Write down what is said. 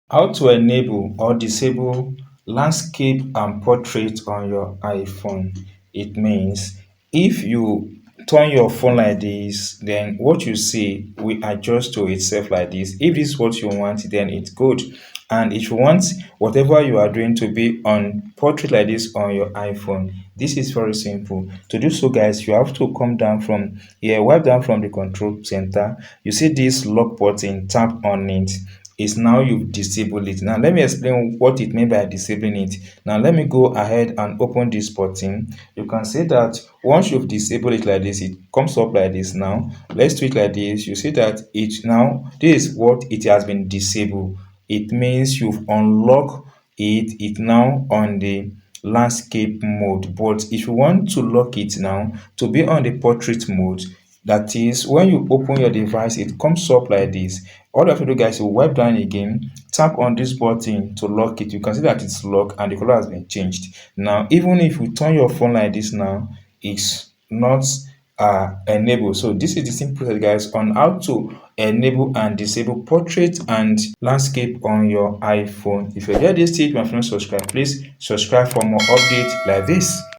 How to enable or disable landscape and portrait on your iPhone. It means if you turn your phone like this, then what you see will adjust to itself like this. If this is what you want, then it's good. And if you want whatever you are doing to be on portrait like this on your iPhone, this is very simple. To do so, guys, you have to come down from here, wipe down from the control center. You see this lock button, tap on it. Is now you've disabled it. Now let me explain what it means by disabling it. Now let me go ahead and open this button. You can see that once you've disabled it like this, it comes up like this. Now let's do it like this. You see that it now, this is what it has been disabled. It means you've unlocked it now on the landscape mode. But if you want to lock it now to be on the portrait mode, that is, when you open your device, it comes up like this. All you have to do, guys, you wipe down again, tap on this button to lock it. You can see that it's locked and the color has been changed. Now, even if you turn your phone like this now, it's not enabled. So this is the simple process, guys, on how to enable and disable portrait and landscape on your iPhone. If you enjoyed this tip, my friends, subscribe. Please subscribe for more updates like this.